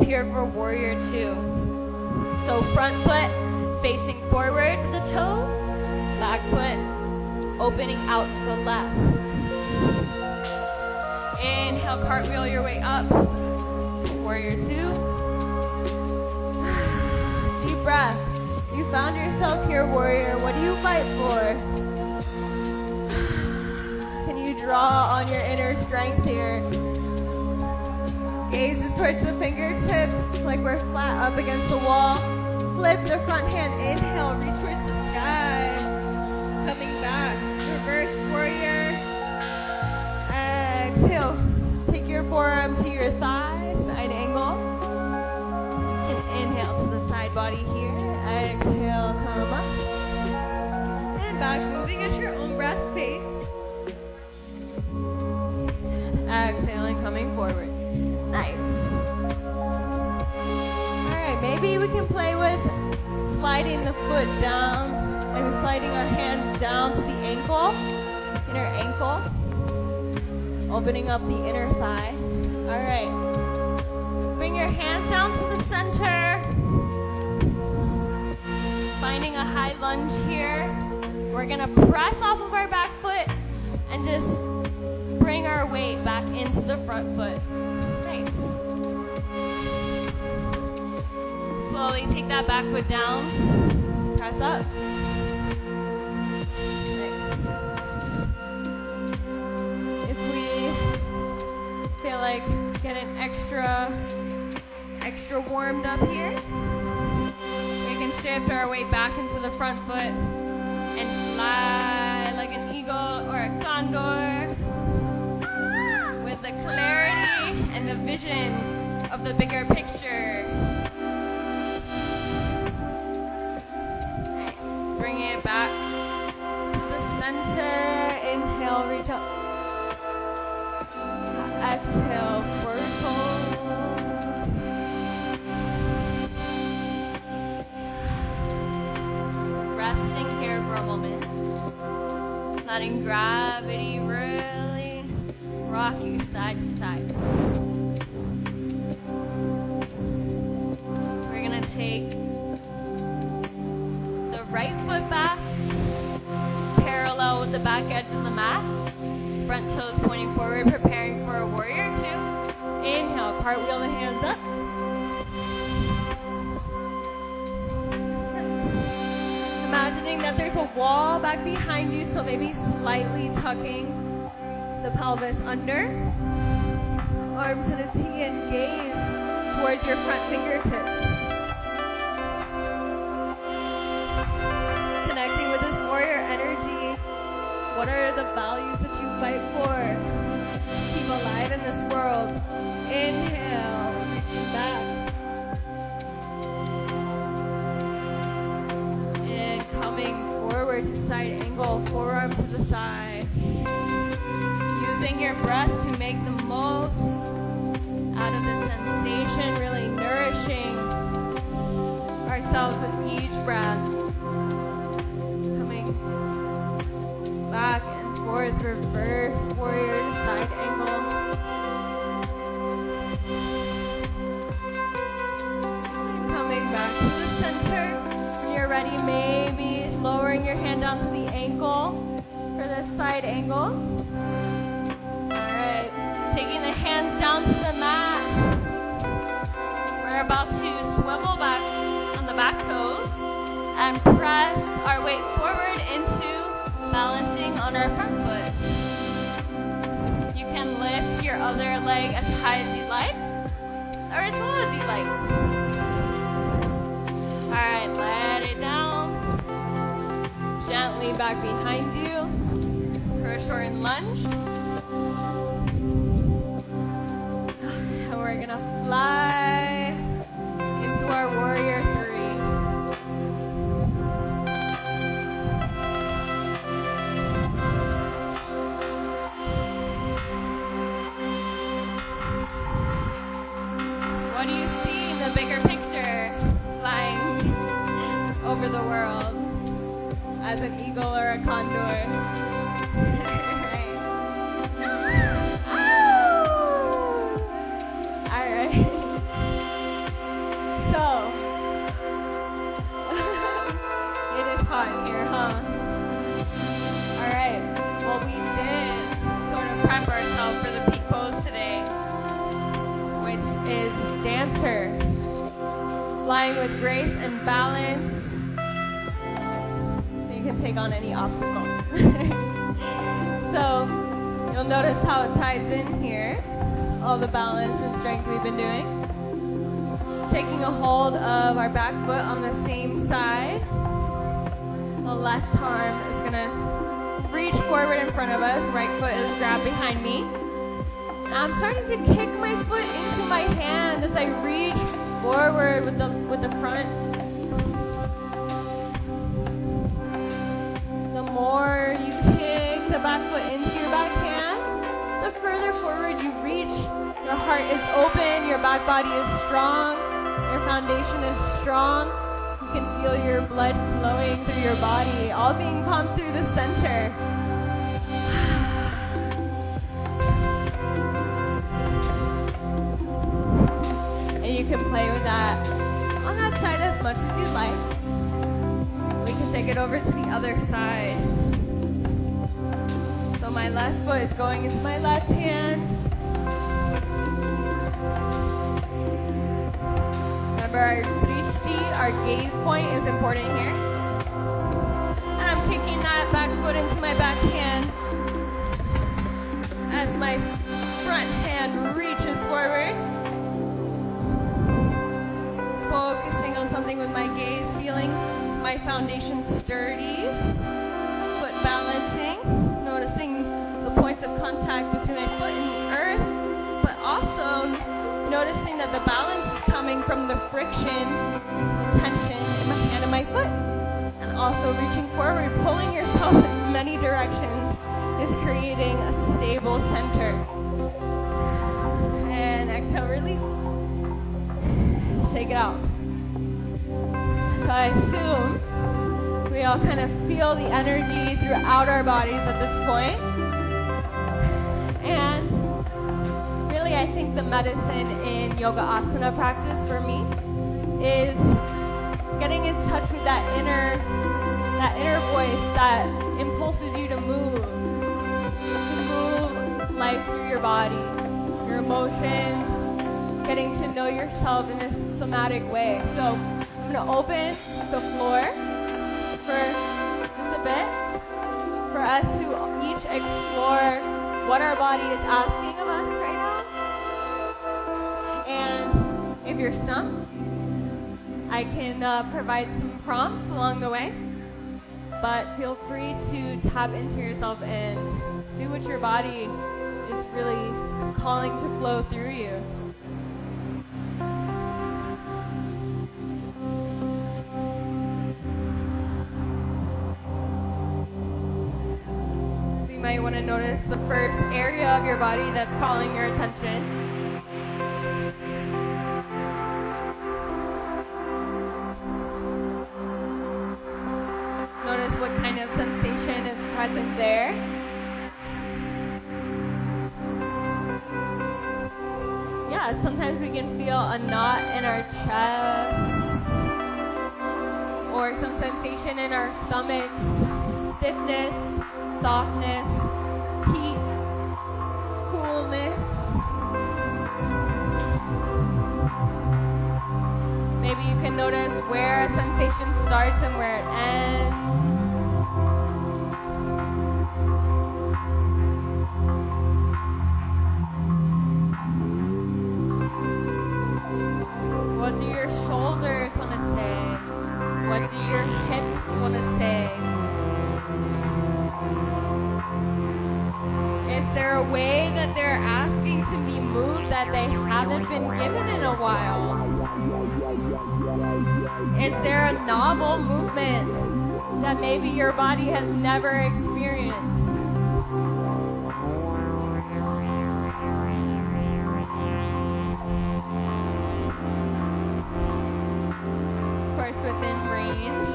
here for warrior 2. So front foot facing forward with the toes, back foot opening out to the left. Inhale, cartwheel your way up. Warrior 2. Deep breath. You found yourself here, warrior. What do you fight for? Can you draw on your inner strength here? Gaze is towards the fingertips like we're flat up against the wall. Flip the front hand. Inhale, reach towards the sky. Coming back. Reverse warrior. Exhale. Take your forearm to your thigh, side angle. You can inhale to the side body here. Exhale, come up. And back, moving at your own breath pace. Exhaling, coming forward. Nice. Alright, maybe we can play with sliding the foot down and sliding our hand down to the ankle, inner ankle. Opening up the inner thigh. Alright. Bring your hands down to the center. Finding a high lunge here. We're going to press off of our back foot and just bring our weight back into the front foot. Nice. Slowly take that back foot down. Press up. Like getting extra warmed up here. We can shift our weight back into the front foot and fly like an eagle or a condor with the clarity and the vision of the bigger picture. Nice. Bring it back to the center. Inhale, reach up. Exhale, forward fold. Resting here for a moment. Letting gravity really rock you side to side. We're going to take the right foot back, parallel with the back edge of the mat. Front toes pointing forward, preparing for a warrior 2. Inhale, cartwheel the hands up. Imagining that there's a wall back behind you, so maybe slightly tucking the pelvis under. Arms in a T and gaze towards your front fingertips. Connecting with this warrior energy. What are the values that you fight for? Keep alive in this world. Inhale, reaching back. And coming forward to side angle, forearm to the thigh. Using your breath to make the most out of the sensation, really nourishing ourselves with each breath. Back and forth, reverse warrior to side angle. Coming back to the center. When you're ready, maybe lowering your hand down to the ankle for this side angle. Alright, taking the hands down to the mat. We're about to swivel back on the back toes and press our weight forward into balancing on our front foot. You can lift your other leg as high as you like, or as low as you like. Alright, let it down. Gently back behind you for a shortened lunge. And we're gonna fly into our warrior 3. What do you see in the bigger picture, flying over the world as an eagle or a condor? Right. Oh! All right. center, flying with grace and balance, so you can take on any obstacle. So you'll notice how it ties in here, all the balance and strength we've been doing. Taking a hold of our back foot on the same side. The left arm is gonna reach forward in front of us. Right foot is grabbed behind me. I'm starting to kick my foot into my hand as I reach forward with the front. The more you kick the back foot into your back hand, the further forward you reach. Your heart is open, your back body is strong, your foundation is strong. You can feel your blood flowing through your body, all being pumped through the center. And you can play with that on that side as much as you'd like. We can take it over to the other side. So my left foot is going into my left hand. Remember, our drishti, our gaze point, is important here. And I'm kicking that back foot into my back hand as my front hand reaches forward. Focusing on something with my gaze, feeling my foundation sturdy, foot balancing, noticing the points of contact between my foot and the earth, but also noticing that the balance is coming from the friction, the tension in my hand and my foot. And also reaching forward, pulling yourself in many directions is creating a stable center. And exhale, release. Shake it out. So I assume we all kind of feel the energy throughout our bodies at this point. And really, I think the medicine in yoga asana practice for me is getting in touch with that inner voice that impulses you to move life through your body, your emotions, getting to know yourself in this somatic way. So I'm going to open the floor for just a bit for us to each explore what our body is asking of us right now. And if you're stumped, I can provide some prompts along the way, but feel free to tap into yourself and do what your body is really calling to flow through you. So you might want to notice the first area of your body that's calling your attention. Notice what kind of sensation is present there. Yeah, sometimes we can feel a knot in our chest or some sensation in our stomachs, stiffness, softness, heat, coolness. Maybe you can notice where a sensation starts and where it ends. What do your shoulders want to say? What do your hips want to say? Is there a way that they're asking to be moved that they haven't been given in a while? Is there a novel movement that maybe your body has never experienced? Of course, within range.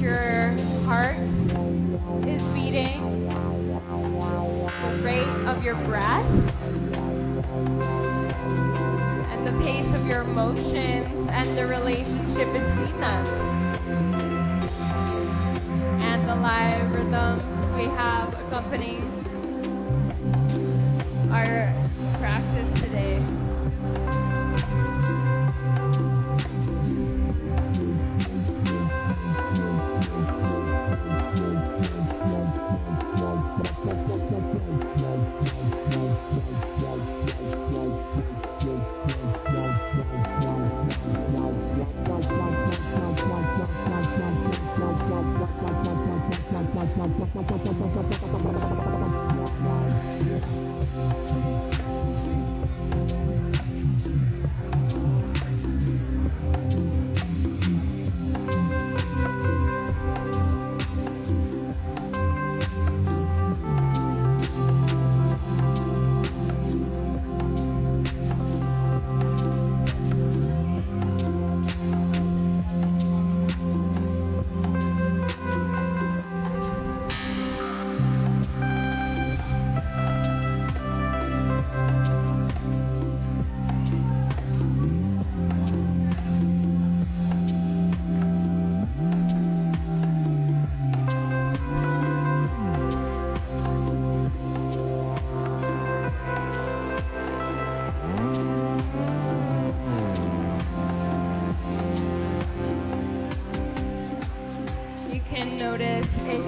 Your heart is your breath and the pace of your emotions and the relationship between them and the live rhythms we have accompanying our practice today.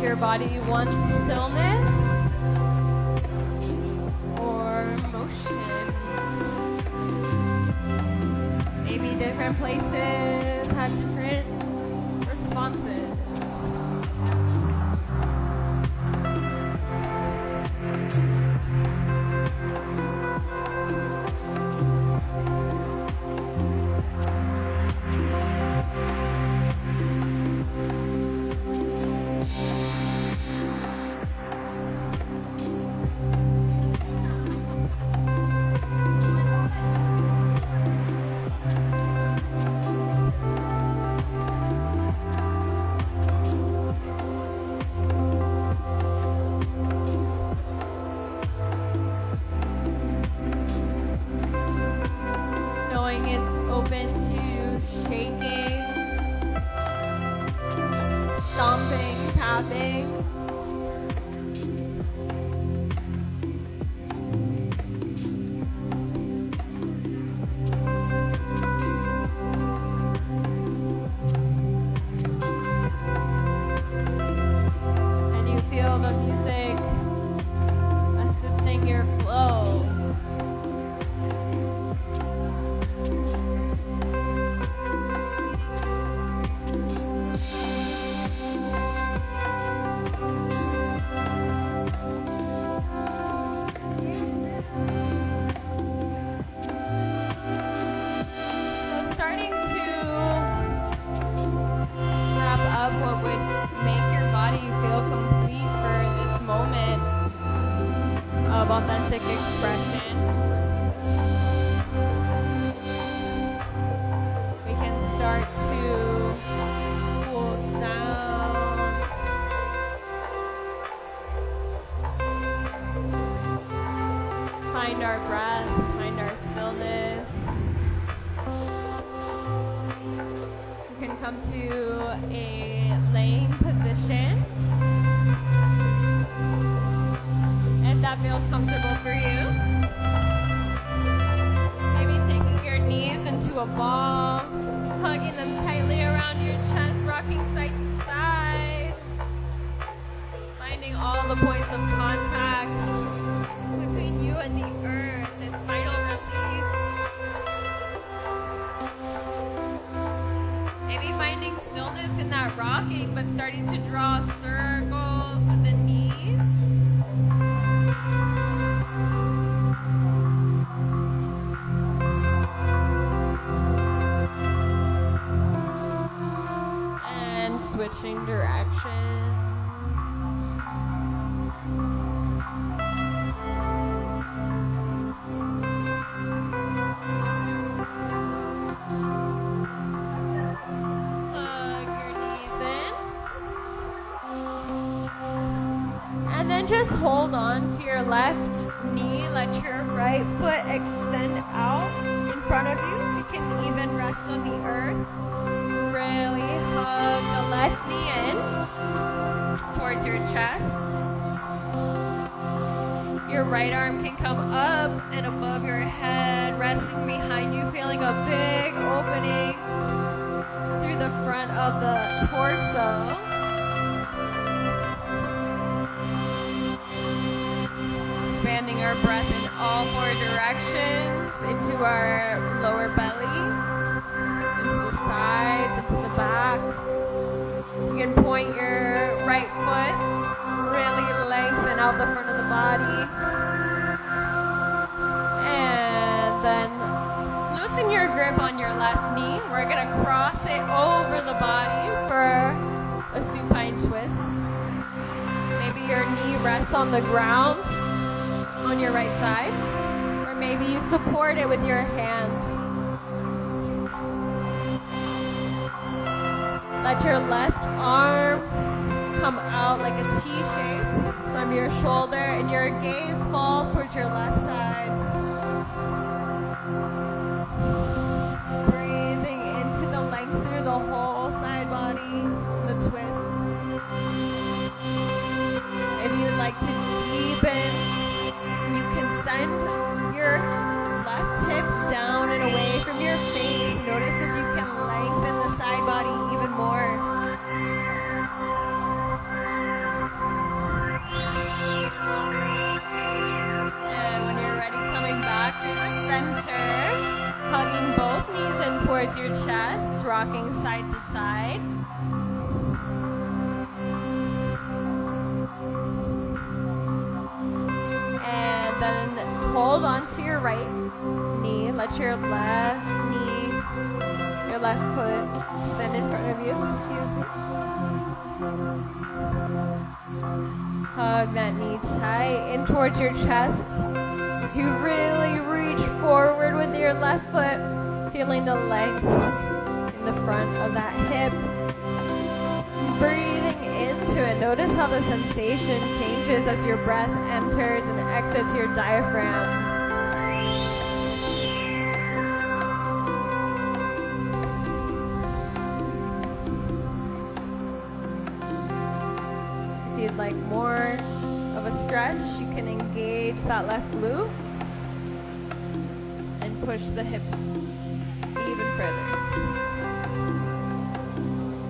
Your body wants stillness or motion. Maybe different places have different responses. Authentic expression. We can start to cool down. Find our breath, find our stillness. We can come to a laying position. That feels comfortable for you. Maybe taking your knees into a ball, hugging them tightly around your chest, rocking side to side, finding all the points of contact between you and the earth, this vital release. Maybe finding stillness in that rocking, but starting to draw circles with the knees. Switching direction. Hug your knees in. just hold on to your left knee. Let your right foot extend out in front of you. You can even rest on the earth. Really hug the left knee in towards your chest. Your right arm can come up and above your head, resting behind you, feeling a big opening through the front of the torso. Expanding our breath in all four directions, into our lower belly, into the sides, into the back. You can point your right foot, really lengthen out the front of the body. And then loosen your grip on your left knee. We're going to cross it over the body for a supine twist. Maybe your knee rests on the ground on your right side, or maybe you support it with your hand. Let your left arm come out like a T shape from your shoulder, and your gaze falls towards your left side. Breathing into the length through the whole side body, the twist. If you'd like to deepen, you can send your left hip down and away from your face. Notice if you can lengthen the side body even more. And when you're ready, coming back through the center, hugging both knees in towards your chest, rocking side to side. Then hold on to your right knee. Let your left knee, your left foot extend in front of you. Excuse me. Hug that knee tight in towards your chest as you really reach forward with your left foot, feeling the length in the front of that hip. Breathing into it. Notice how the sensation changes as your breath enters and exits your diaphragm. If you'd like more of a stretch, you can engage that left glute and push the hip even further.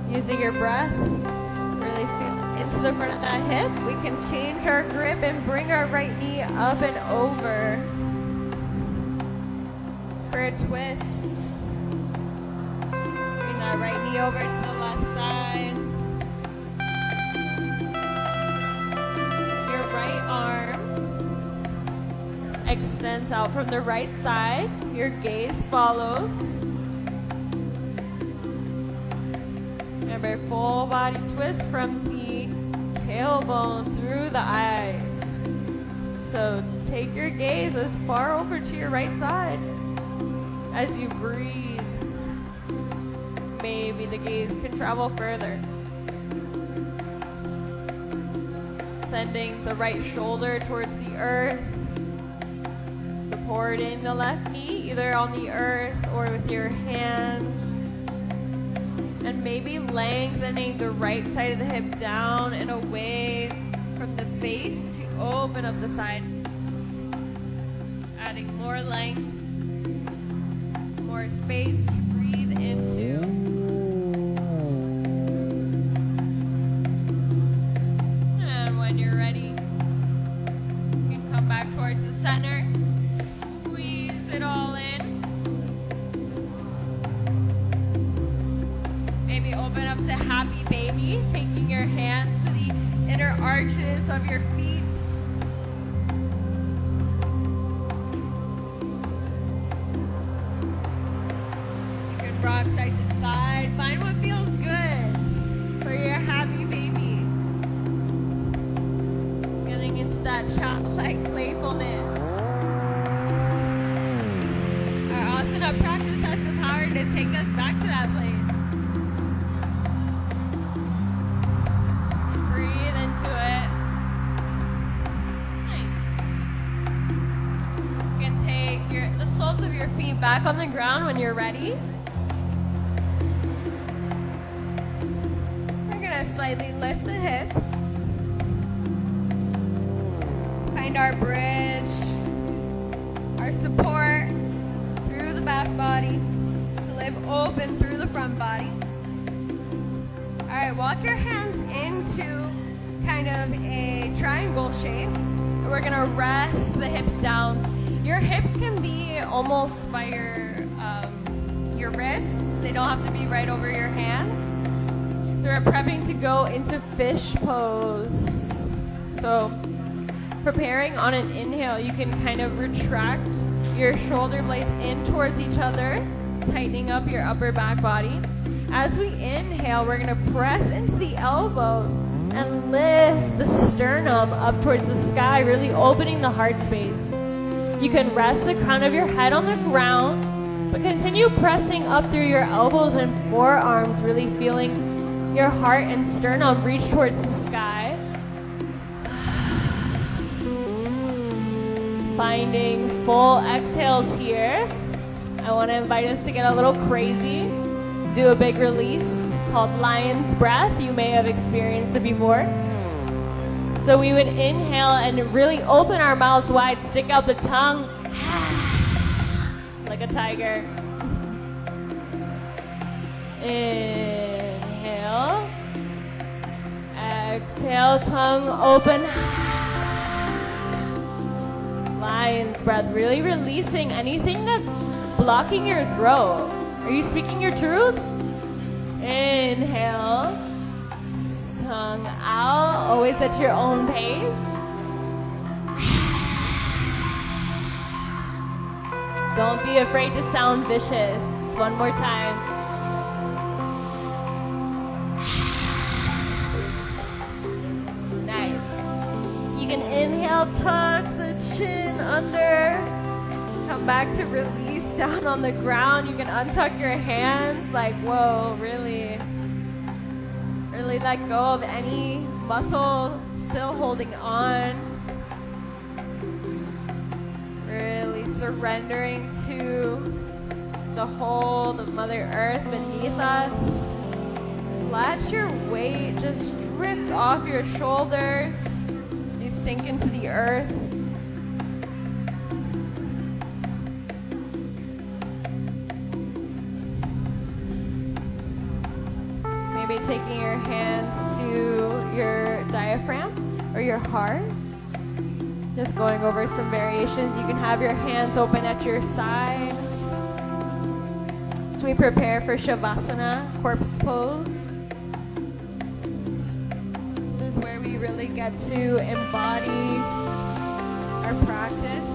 Using your breath, really feel into the front of that hip. We can change our grip and bring our right knee up and over for a twist. Bring that right knee over to the left side. Your right arm extends out from the right side. Your gaze follows. Remember, full body twist from the tailbone through the eyes. So take your gaze as far over to your right side as you breathe. Maybe the gaze can travel further. Sending the right shoulder towards the earth. Supporting the left knee either on the earth or with your hands. And maybe lengthening the right side of the hip down and away from the face to open up the side. Adding more length, more space to breathe into. And when you're ready, you can come back towards the center, squeeze it all in. Maybe open up to happy baby, taking your hands to the inner arches of your feet. You can rock side to side. Find what feels good for your happy baby. Getting into that childlike playfulness. Our asana practice has the power to take us back to that place. feet back on the ground when you're ready. We're gonna slightly lift the hips. Find our bridge, our support through the back body to live open through the front body. All right, walk your hands into kind of a triangle shape. And we're gonna rest the hips down. Your hips can be almost by your wrists. They don't have to be right over your hands. So we're prepping to go into fish pose. So preparing on an inhale, you can kind of retract your shoulder blades in towards each other, tightening up your upper back body. As we inhale, we're going to press into the elbows and lift the sternum up towards the sky, really opening the heart space. You can rest the crown of your head on the ground, but continue pressing up through your elbows and forearms, really feeling your heart and sternum reach towards the sky. Finding full exhales here. I want to invite us to get a little crazy. Do a big release called lion's breath. You may have experienced it before. So we would inhale and really open our mouths wide, stick out the tongue like a tiger. Inhale. Exhale, tongue open. Lion's breath, really releasing anything that's blocking your throat. Are you speaking your truth? Inhale, tongue out, always at your own pace. Don't be afraid to sound vicious. One more time. Nice. You can inhale, tuck the chin under. Come back to release down on the ground. You can untuck your hands, like, whoa, really let go of any muscle still holding on. Really surrendering to the hold of Mother Earth beneath us. Let your weight just drift off your shoulders. You sink into the earth. Maybe taking your hands to your diaphragm or your heart. Just going over some variations. You can have your hands open at your side. So we prepare for Shavasana, corpse pose. This is where we really get to embody our practice,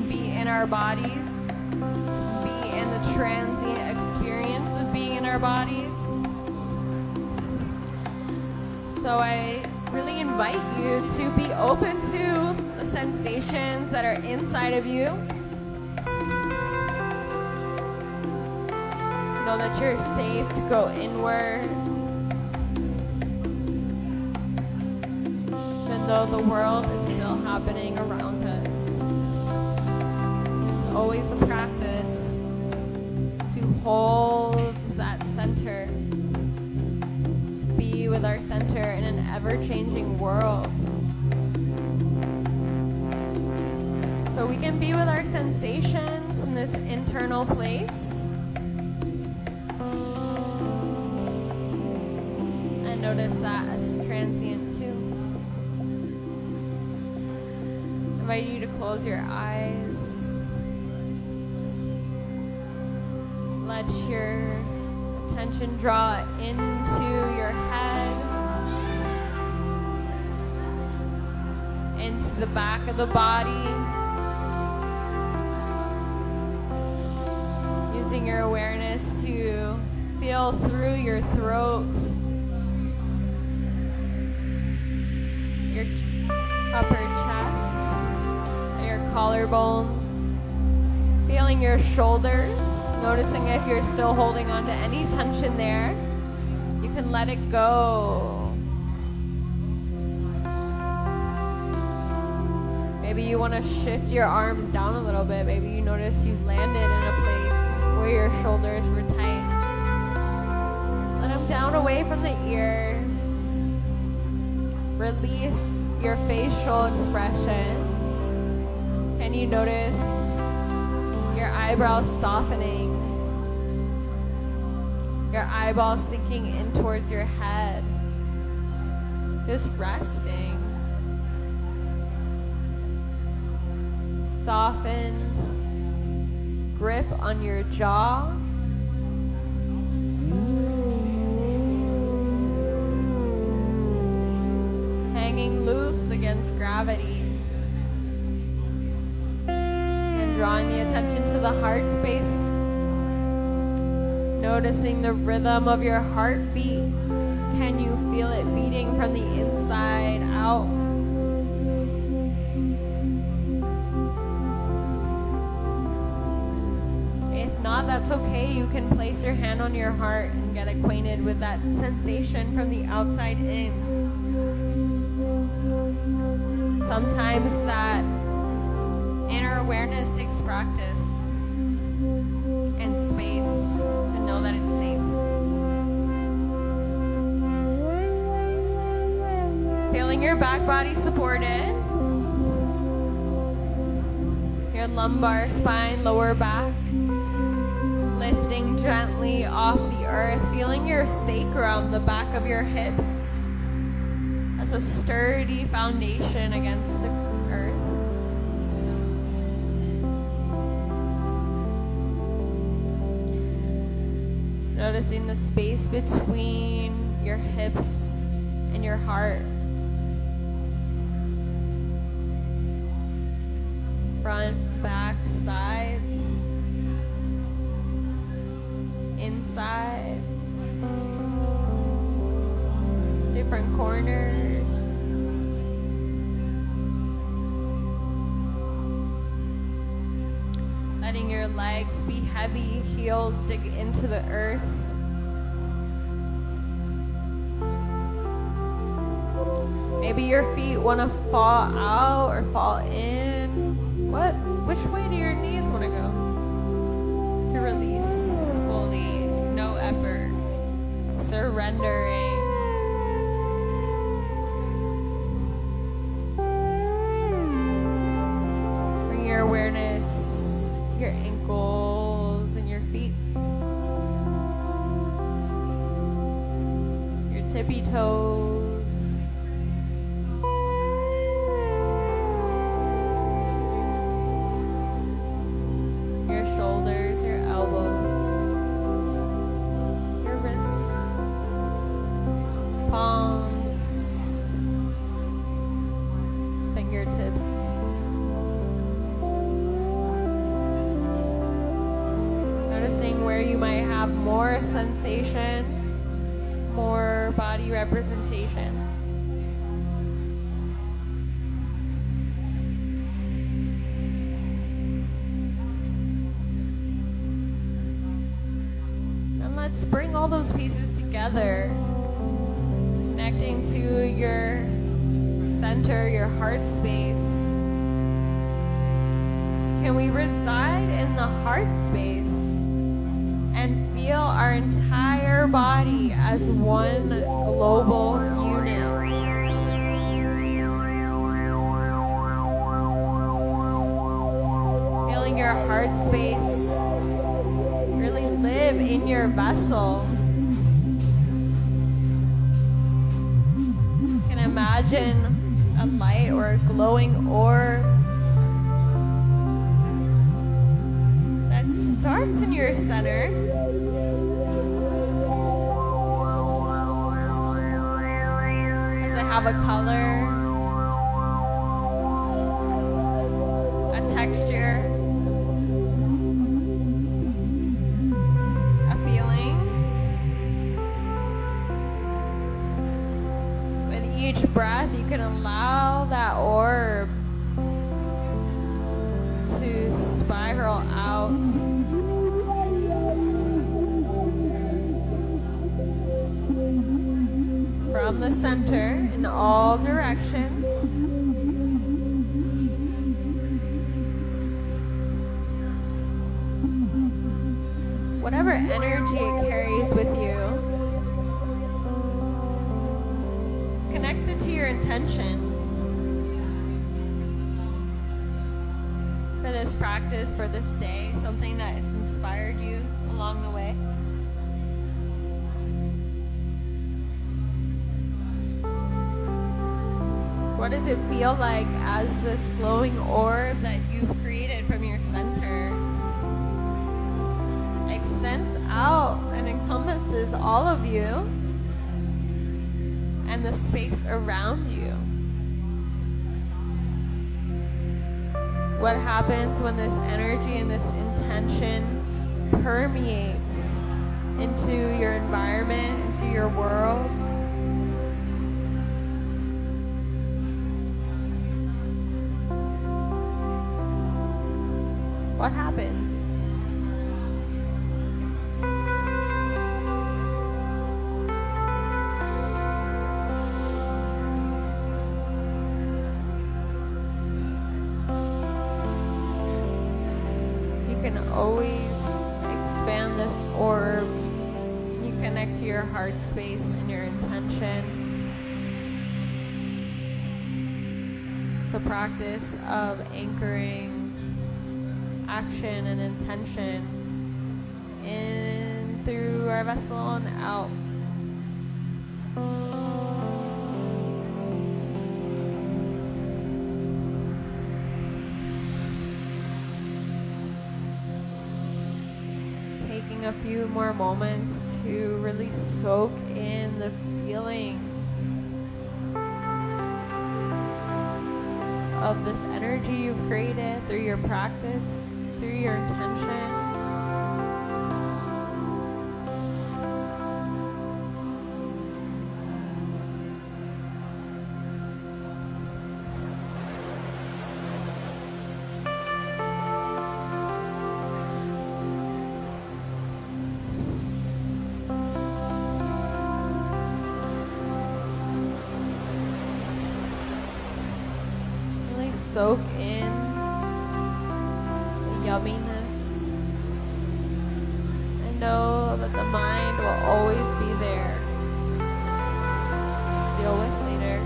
be in our bodies, be in the transient experience of being in our bodies. So I really invite you to be open to the sensations that are inside of you. Know that you're safe to go inward. Even though the world is still happening around us. It's always a practice to hold that center. Be with our center in an ever-changing world. So we can be with our sensations in this internal place. And notice that as transient too. I invite you to close your eyes. Let your attention draw into your head, into the back of the body, using your awareness to feel through your throat, your upper chest, your collarbones, feeling your shoulders. Noticing if you're still holding on to any tension there, you can let it go. Maybe you want to shift your arms down a little bit. Maybe you notice you landed in a place where your shoulders were tight. Let them down away from the ears. Release your facial expression. Can you notice your eyebrows softening? Your eyeballs sinking in towards your head. Just resting. Softened grip on your jaw. Hanging loose against gravity. And drawing the attention to the heart space. Noticing the rhythm of your heartbeat. Can you feel it beating from the inside out? If not, that's okay. You can place your hand on your heart and get acquainted with that sensation from the outside in. Sometimes that inner awareness takes practice and space to know that it's safe. Feeling your back body supported. Your lumbar spine, lower back. Lifting gently off the earth. Feeling your sacrum, the back of your hips. As a sturdy foundation against the earth. Noticing the space between your hips and your heart. Front, back, sides, inside, different corners. Letting your legs be heavy, heels dig into the earth. Maybe your feet want to fall out or fall in. Which way do your knees want to go? To release fully, no effort, surrendering. Bring your awareness to your ankles and your feet. Your tippy toes. More sensation, more body representation. And let's bring all those pieces together, connecting to your center, your heart space. Can we reside in the heart space? And feel our entire body as one global unit. Feeling your heart space really live in your vessel. You can imagine a light or a glowing orb that starts in your center. Have a color, a texture, a feeling. With each breath, you can allow that orb to spiral out. From the center in all directions. whatever energy it carries with you. It's connected to your intention for this practice, for this day, something that has inspired you along the way. What does it feel like as this glowing orb that you've created from your center extends out and encompasses all of you and the space around you? What happens when this energy and this intention permeates into your environment, into your world? What happens? You can always expand this orb. You connect to your heart space and your intention. It's a practice of anchoring action and intention in through our vessel and out. Taking a few more moments to really soak in the feeling of this energy you've created through your practice, through your intention. Really soak in yumminess, and know that the mind will always be there to deal with later.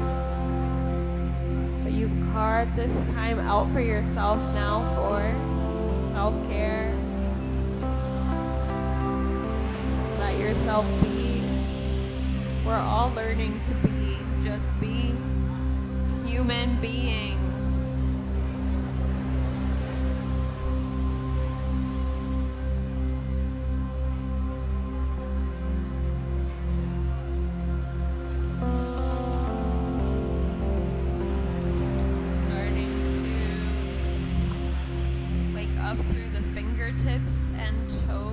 But you've carved this time out for yourself now for self-care. Let yourself be. We're all learning to be, just be human beings. Tips and toes.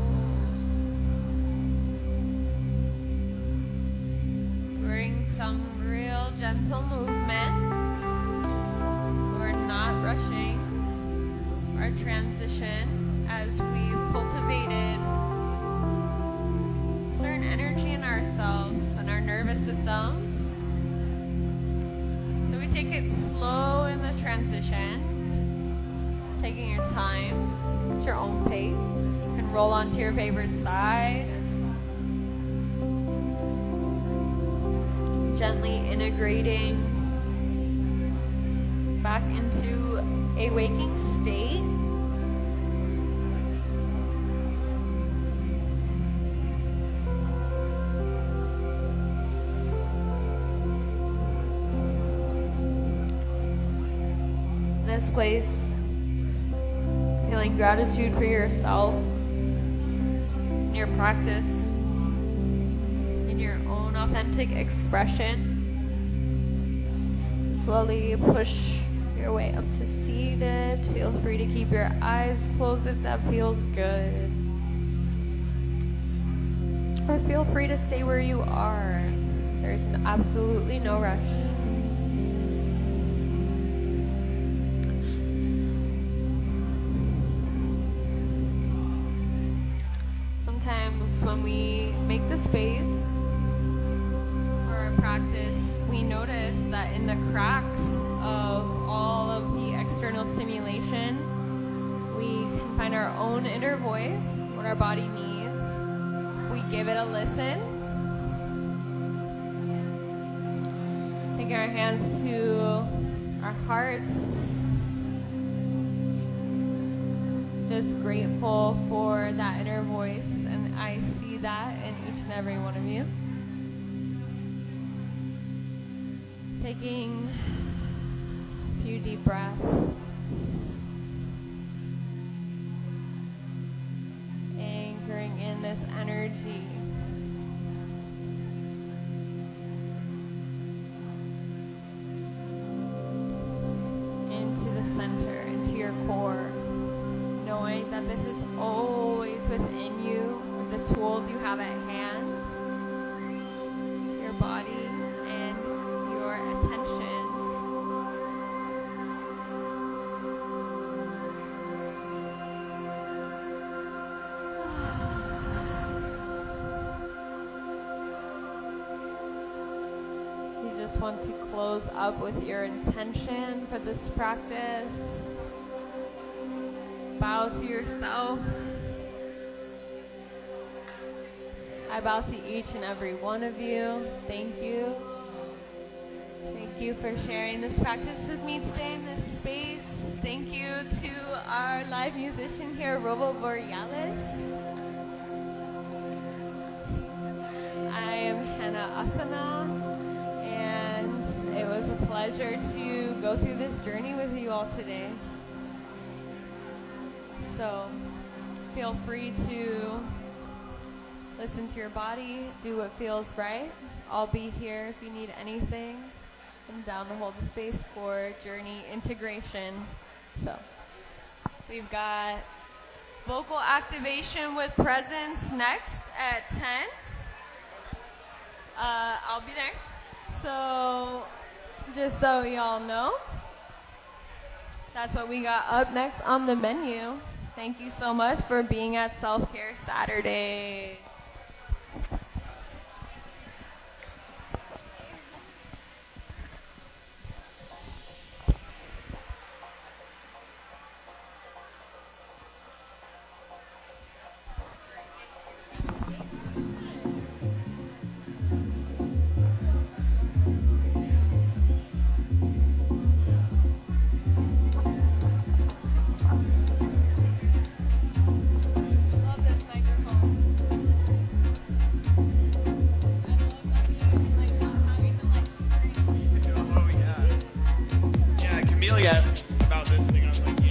Bring some real gentle movement. We're not rushing our transition as we've cultivated certain energy in ourselves and our nervous systems. So we take it slow in the transition, taking your time. Your own pace. You can roll onto your favorite side. Gently integrating back into a waking state. In this place, feeling gratitude for yourself, in your practice, in your own authentic expression. Slowly push your way up to seated. Feel free to keep your eyes closed if that feels good. Or feel free to stay where you are. There's absolutely no rush. When we make the space for our practice, we notice that in the cracks of all of the external stimulation, we can find our own inner voice, what our body needs, give it a listen. Taking our hands to our hearts. Just grateful for that inner voice, and I see that in each and every one of you. Taking a few deep breaths. Anchoring in this energy. Into the center, into your core. Knowing that this is always within you, with the tools you have at hand, your body and your attention. You just want to close up with your intention for this practice. Bow to yourself. I bow to each and every one of you. Thank you. Thank you for sharing this practice with me today in this space. Thank you to our live musician here, roboBOREALIS. I am Hannah Aurora, and it was a pleasure to go through this journey with you all today. So feel free to listen to your body, do what feels right. I'll be here if you need anything. I'm down to hold the space for journey integration. So we've got vocal activation with presence next at 10. I'll be there. So just so y'all know, that's what we got up next on the menu. Thank you so much for being at Self-Care Saturday. Asked about this thing, and I was like,